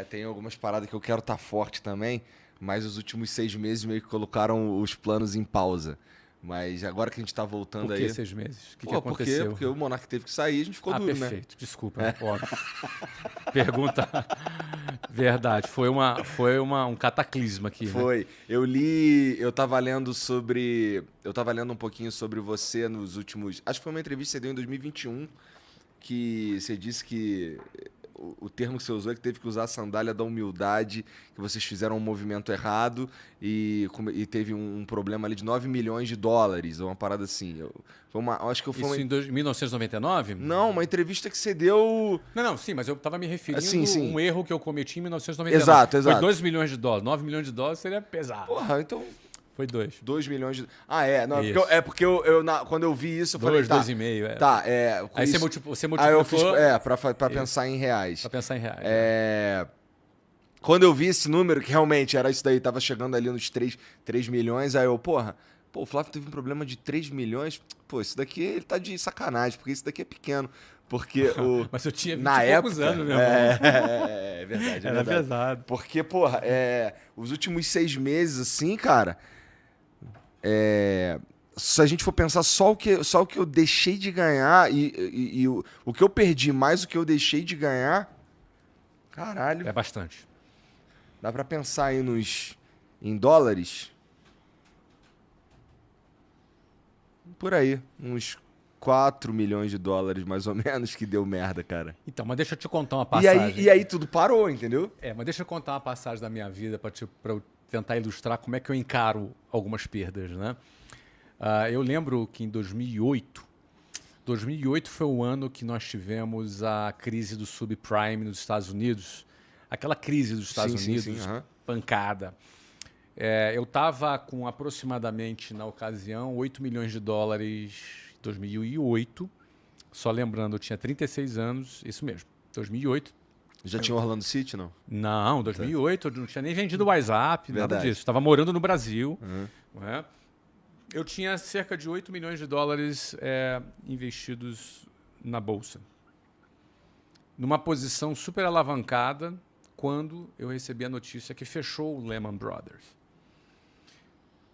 Tem algumas paradas que eu quero estar forte também, mas os últimos 6 meses meio que colocaram os planos em pausa. Mas agora que a gente tá voltando Por aí... que 6 meses? O que Pô, aconteceu? Porque o Monark teve que sair, a gente ficou duro, né? Perfeito. Desculpa. Óbvio. Pergunta... Verdade. Foi um cataclisma aqui, né? Foi. Eu tava lendo um pouquinho sobre você nos últimos... Acho que foi uma entrevista que você deu em 2021, que você disse que... O termo que você usou é que teve que usar a sandália da humildade, que vocês fizeram um movimento errado e teve um problema ali de 9 milhões de dólares, ou uma parada assim. Acho que foi Isso em 1999? Não, uma entrevista que você deu... Não, sim, mas eu estava me referindo a um erro que eu cometi em 1999. Exato. Foi 2 milhões de dólares. 9 milhões de dólares seria pesado. Porra, então... Foi 2. 2 milhões de... Não, porque quando eu vi isso, eu falei... 2,5. Tá, Aí você multiplicou... Aí eu fiz... pra pensar em reais. Pra pensar em reais. Quando eu vi esse número, que realmente era isso daí, tava chegando ali nos 3 milhões, aí eu, o Flávio teve um problema de 3 milhões, isso daqui ele tá de sacanagem, porque isso daqui é pequeno. Porque o... Mas eu tinha 20 na e poucos época, anos, meu irmão. É verdade, Era pesado. Porque, os últimos 6 meses, assim, cara... Se a gente for pensar só o que eu deixei de ganhar e o que eu perdi mais o que eu deixei de ganhar, caralho. É bastante. Dá pra pensar aí em dólares? Por aí, uns 4 milhões de dólares mais ou menos que deu merda, cara. Então, mas deixa eu te contar uma passagem. E aí tudo parou, entendeu? Mas deixa eu contar uma passagem da minha vida pra eu tentar ilustrar como é que eu encaro algumas perdas, né? Eu lembro que em 2008 foi o ano que nós tivemos a crise do subprime nos Estados Unidos. Aquela crise dos Estados Unidos, pancada. Eu estava com aproximadamente, na ocasião, 8 milhões de dólares em 2008. Só lembrando, eu tinha 36 anos, isso mesmo, 2008. Já tinha Orlando City, não? Não, 2008 eu não tinha nem vendido o WhatsApp, Verdade. nada disso. Estava morando no Brasil. Não é? Eu tinha cerca de 8 milhões de dólares investidos na Bolsa. Numa posição super alavancada, quando eu recebi a notícia que fechou o Lehman Brothers.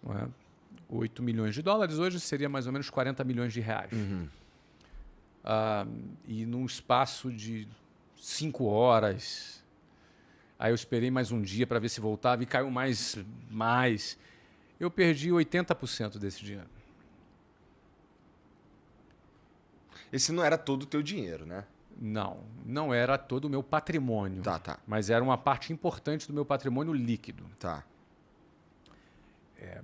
Não é? 8 milhões de dólares hoje seria mais ou menos 40 milhões de reais. E num espaço de 5 horas. Aí eu esperei mais um dia para ver se voltava e caiu mais. Eu perdi 80% desse dinheiro. Esse não era todo o teu dinheiro, né? Não era todo o meu patrimônio. Tá. Mas era uma parte importante do meu patrimônio líquido. Tá.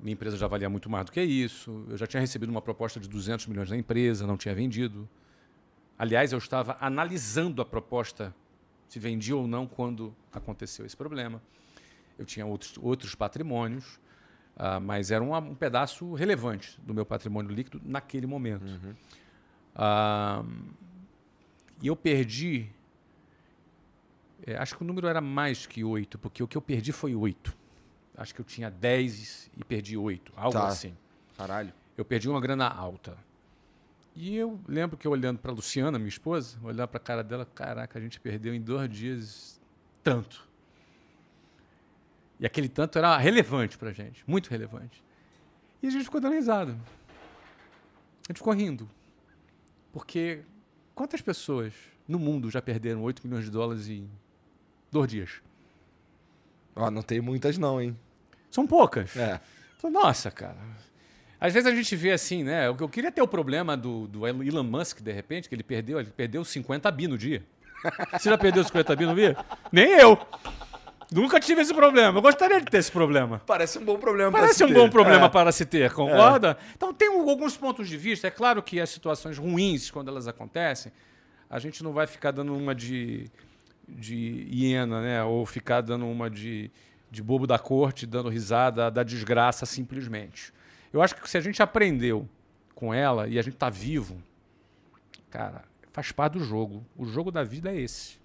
Minha empresa já valia muito mais do que isso. Eu já tinha recebido uma proposta de 200 milhões da empresa, não tinha vendido. Aliás, eu estava analisando a proposta, se vendia ou não, quando aconteceu esse problema. Eu tinha outros patrimônios, mas era um pedaço relevante do meu patrimônio líquido naquele momento. E eu perdi... acho que o número era mais que 8, porque o que eu perdi foi 8. Acho que eu tinha 10 e perdi 8, algo assim. Caralho. Eu perdi uma grana alta. E eu lembro que eu olhando para a Luciana, minha esposa, olhando para a cara dela, caraca, a gente perdeu em 2 dias tanto. E aquele tanto era relevante para a gente, muito relevante. E a gente ficou dando risada. A gente ficou rindo. Porque quantas pessoas no mundo já perderam 8 milhões de dólares em 2 dias? Não tem muitas não, hein? São poucas. Falei, nossa, cara. Às vezes a gente vê assim, né? Eu queria ter o problema do Elon Musk, de repente, que ele perdeu 50 bi no dia. Você já perdeu 50 bi no dia? Nem eu. Nunca tive esse problema. Eu gostaria de ter esse problema. Parece um bom problema para se ter, concorda? Então tem alguns pontos de vista. É claro que as situações ruins, quando elas acontecem, a gente não vai ficar dando uma de hiena, né? Ou ficar dando uma de bobo da corte, dando risada da desgraça simplesmente. Eu acho que se a gente aprendeu com ela e a gente está vivo, cara, faz parte do jogo. O jogo da vida é esse.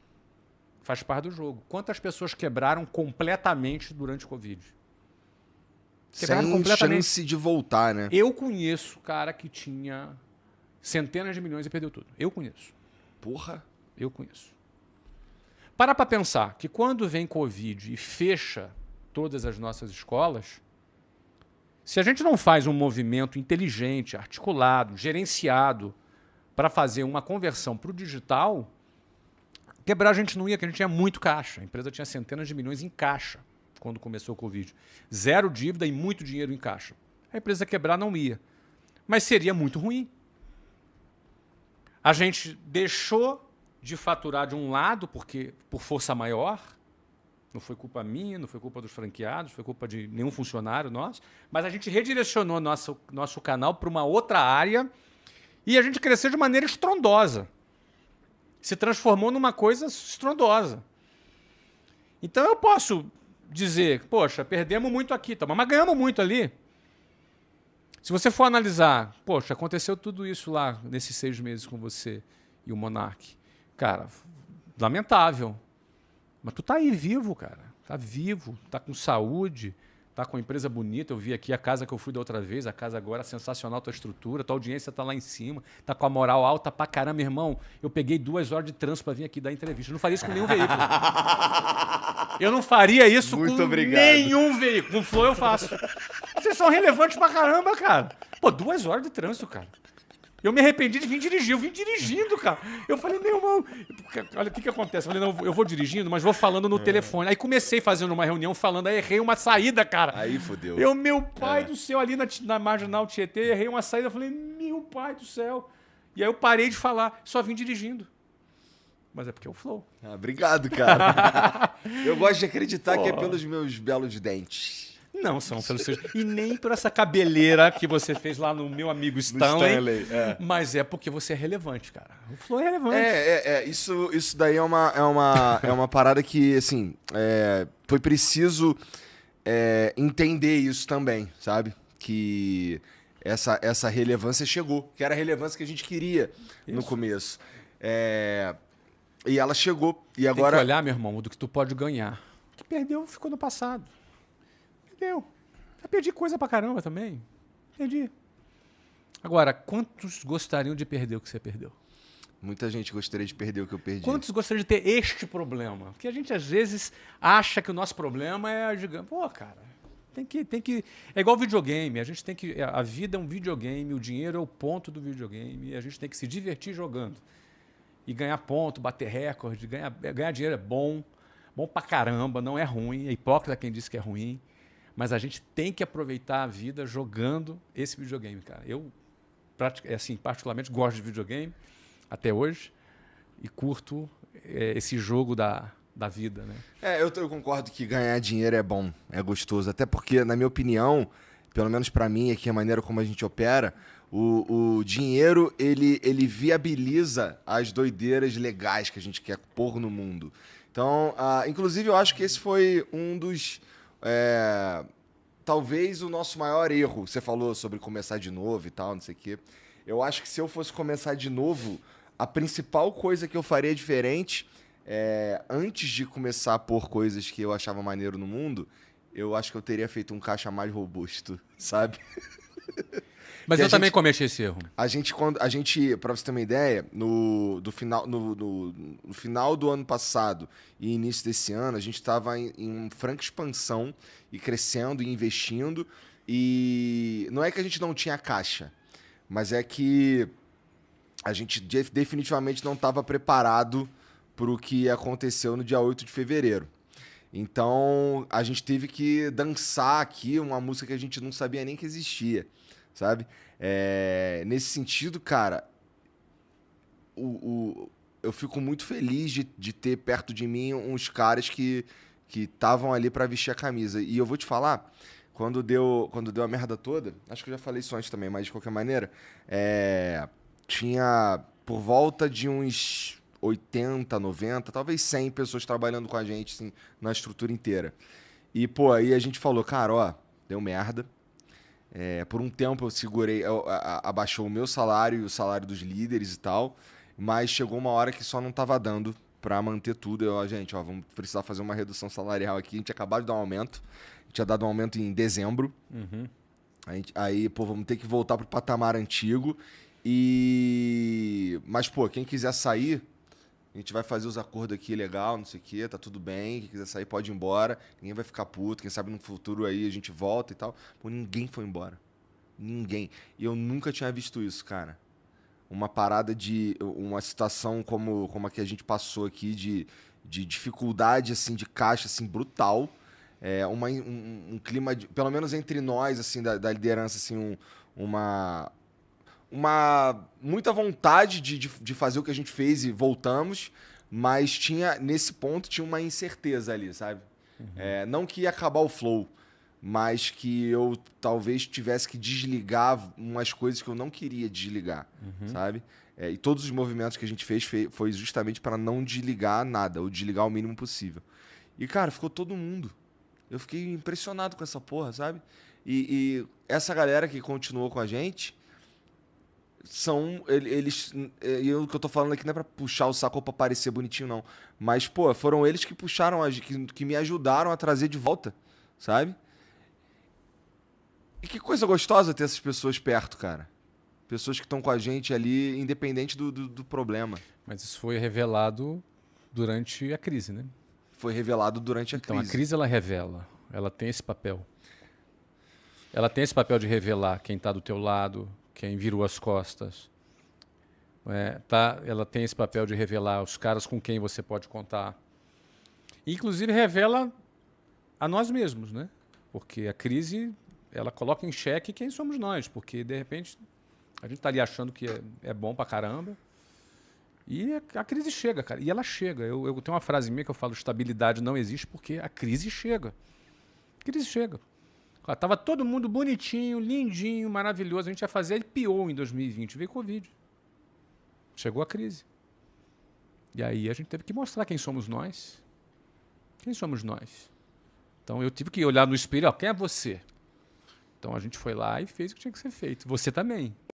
Faz parte do jogo. Quantas pessoas quebraram completamente durante o Covid? Quebraram completamente. Chance de voltar, né? Eu conheço cara que tinha centenas de milhões e perdeu tudo. Eu conheço. Porra. Eu conheço. Para pensar que quando vem Covid e fecha todas as nossas escolas, se a gente não faz um movimento inteligente, articulado, gerenciado para fazer uma conversão para o digital, quebrar a gente não ia, porque a gente tinha muito caixa. A empresa tinha centenas de milhões em caixa quando começou o Covid. 0 dívida e muito dinheiro em caixa. A empresa quebrar não ia. Mas seria muito ruim. A gente deixou de faturar de um lado, porque por força maior, não foi culpa minha, não foi culpa dos franqueados, não foi culpa de nenhum funcionário nosso, mas a gente redirecionou nosso canal para uma outra área e a gente cresceu de maneira estrondosa. Se transformou numa coisa estrondosa. Então eu posso dizer, poxa, perdemos muito aqui, tá, mas ganhamos muito ali. Se você for analisar, poxa, aconteceu tudo isso lá nesses 6 meses com você e o Monark. Cara, lamentável. Mas tu tá aí vivo, cara. Tá vivo, tá com saúde, tá com uma empresa bonita. Eu vi aqui a casa que eu fui da outra vez, a casa agora sensacional, tua estrutura, tua audiência tá lá em cima, tá com a moral alta pra caramba, irmão. Eu peguei 2 horas de trânsito pra vir aqui dar entrevista. Eu não faria isso com nenhum veículo. Eu não faria isso Muito com obrigado. nenhum veículo. Com o Flow eu faço. Vocês são relevantes pra caramba, cara. Pô, 2 horas de trânsito, cara. Eu me arrependi de vir dirigir. Eu vim dirigindo, cara. Eu falei, meu irmão... Olha, o que acontece? Eu falei, não, eu vou dirigindo, mas vou falando no telefone. Aí comecei fazendo uma reunião falando, aí errei uma saída, cara. Aí fodeu. Meu pai do céu, ali na Marginal Tietê, errei uma saída. Eu falei, meu pai do céu. E aí eu parei de falar, só vim dirigindo. Mas é porque é o Flow. Ah, obrigado, cara. Eu gosto de acreditar que é pelos meus belos dentes. Não são pelos seus... E nem por essa cabeleira que você fez lá no meu amigo Stanley. Mas é porque você é relevante, cara. O Flow é relevante. Isso daí é uma parada que, assim, foi preciso entender isso também, sabe? Que essa relevância chegou, que era a relevância que a gente queria no começo. E ela chegou. E agora... Tem que olhar, meu irmão, do que tu pode ganhar. O que perdeu ficou no passado. Perdeu. Já perdi coisa pra caramba também. Perdi. Agora, quantos gostariam de perder o que você perdeu? Muita gente gostaria de perder o que eu perdi. Quantos gostariam de ter este problema? Porque a gente, às vezes, acha que o nosso problema é gigante. Pô, cara, tem que... É igual videogame. A gente tem que... A vida é um videogame, o dinheiro é o ponto do videogame, e a gente tem que se divertir jogando. E ganhar ponto, bater recorde, ganhar dinheiro é bom. Bom pra caramba, não é ruim. É hipócrita quem disse que é ruim. Mas a gente tem que aproveitar a vida jogando esse videogame, cara. Eu, particularmente, gosto de videogame até hoje e curto esse jogo da vida, né? Eu concordo que ganhar dinheiro é bom, é gostoso. Até porque, na minha opinião, pelo menos pra mim, aqui a maneira como a gente opera, o dinheiro, ele viabiliza as doideiras legais que a gente quer pôr no mundo. Então, inclusive, eu acho que esse foi um dos... talvez o nosso maior erro. Você falou sobre começar de novo e tal, não sei o quê. Eu acho que se eu fosse começar de novo, a principal coisa que eu faria diferente, antes de começar a pôr coisas que eu achava maneiro no mundo, eu acho que eu teria feito um caixa mais robusto, sabe? Mas eu também cometi esse erro. A gente, pra você ter uma ideia, no final do ano passado e início desse ano, a gente estava em franca expansão e crescendo e investindo. E não é que a gente não tinha caixa, mas é que a gente definitivamente não estava preparado para o que aconteceu no dia 8 de fevereiro. Então, a gente teve que dançar aqui uma música que a gente não sabia nem que existia. Sabe? Nesse sentido, cara, eu fico muito feliz de ter perto de mim uns caras que estavam ali pra vestir a camisa. E eu vou te falar, quando deu a merda toda, acho que eu já falei isso antes também, mas de qualquer maneira, tinha por volta de uns 80, 90, talvez 100 pessoas trabalhando com a gente, assim, na estrutura inteira. E, pô, aí a gente falou, cara, ó, deu merda. Por um tempo eu segurei, abaixou o meu salário e o salário dos líderes e tal, mas chegou uma hora que só não estava dando para manter tudo. Vamos precisar fazer uma redução salarial aqui. A gente acabou de dar um aumento, a gente tinha dado um aumento em dezembro. Uhum. Aí, vamos ter que voltar pro patamar antigo. Mas, quem quiser sair, a gente vai fazer os acordos aqui legal, não sei o quê, tá tudo bem, quem quiser sair pode ir embora, ninguém vai ficar puto, quem sabe no futuro aí a gente volta e tal. Pô, ninguém foi embora. Ninguém. E eu nunca tinha visto isso, cara. Uma parada uma situação como a que a gente passou aqui de dificuldade, assim, de caixa, assim, brutal. Um clima, pelo menos entre nós, assim, da liderança, assim, uma muita vontade de fazer o que a gente fez e voltamos, mas nesse ponto tinha uma incerteza ali, sabe? Não que ia acabar o flow, mas que eu talvez tivesse que desligar umas coisas que eu não queria desligar, sabe? E todos os movimentos que a gente fez foi justamente para não desligar nada, ou desligar o mínimo possível. E, cara, ficou todo mundo. Eu fiquei impressionado com essa porra, sabe? E essa galera que continuou com a gente eles. E o que eu tô falando aqui não é pra puxar o saco ou pra parecer bonitinho, não. Mas, pô, foram eles que puxaram, que me ajudaram a trazer de volta, sabe? E que coisa gostosa ter essas pessoas perto, cara. Pessoas que estão com a gente ali, independente do problema. Mas isso foi revelado durante a crise, né? Foi revelado durante a Então, crise. a crise, ela revela. Ela tem esse papel. Ela tem esse papel de revelar quem está do teu lado, quem virou as costas. Ela tem esse papel de revelar os caras com quem você pode contar. E, inclusive, revela a nós mesmos, né? Porque a crise, ela coloca em xeque quem somos nós. Porque, de repente, a gente está ali achando que é bom pra caramba. E a crise chega, cara. E ela chega. Eu tenho uma frase minha que eu falo: estabilidade não existe porque a crise chega. A crise chega. Tava todo mundo bonitinho, lindinho, maravilhoso. A gente ia fazer IPO em 2020. Veio Covid. Chegou a crise. E aí a gente teve que mostrar quem somos nós. Quem somos nós? Então eu tive que olhar no espelho. Quem é você? Então a gente foi lá e fez o que tinha que ser feito. Você também.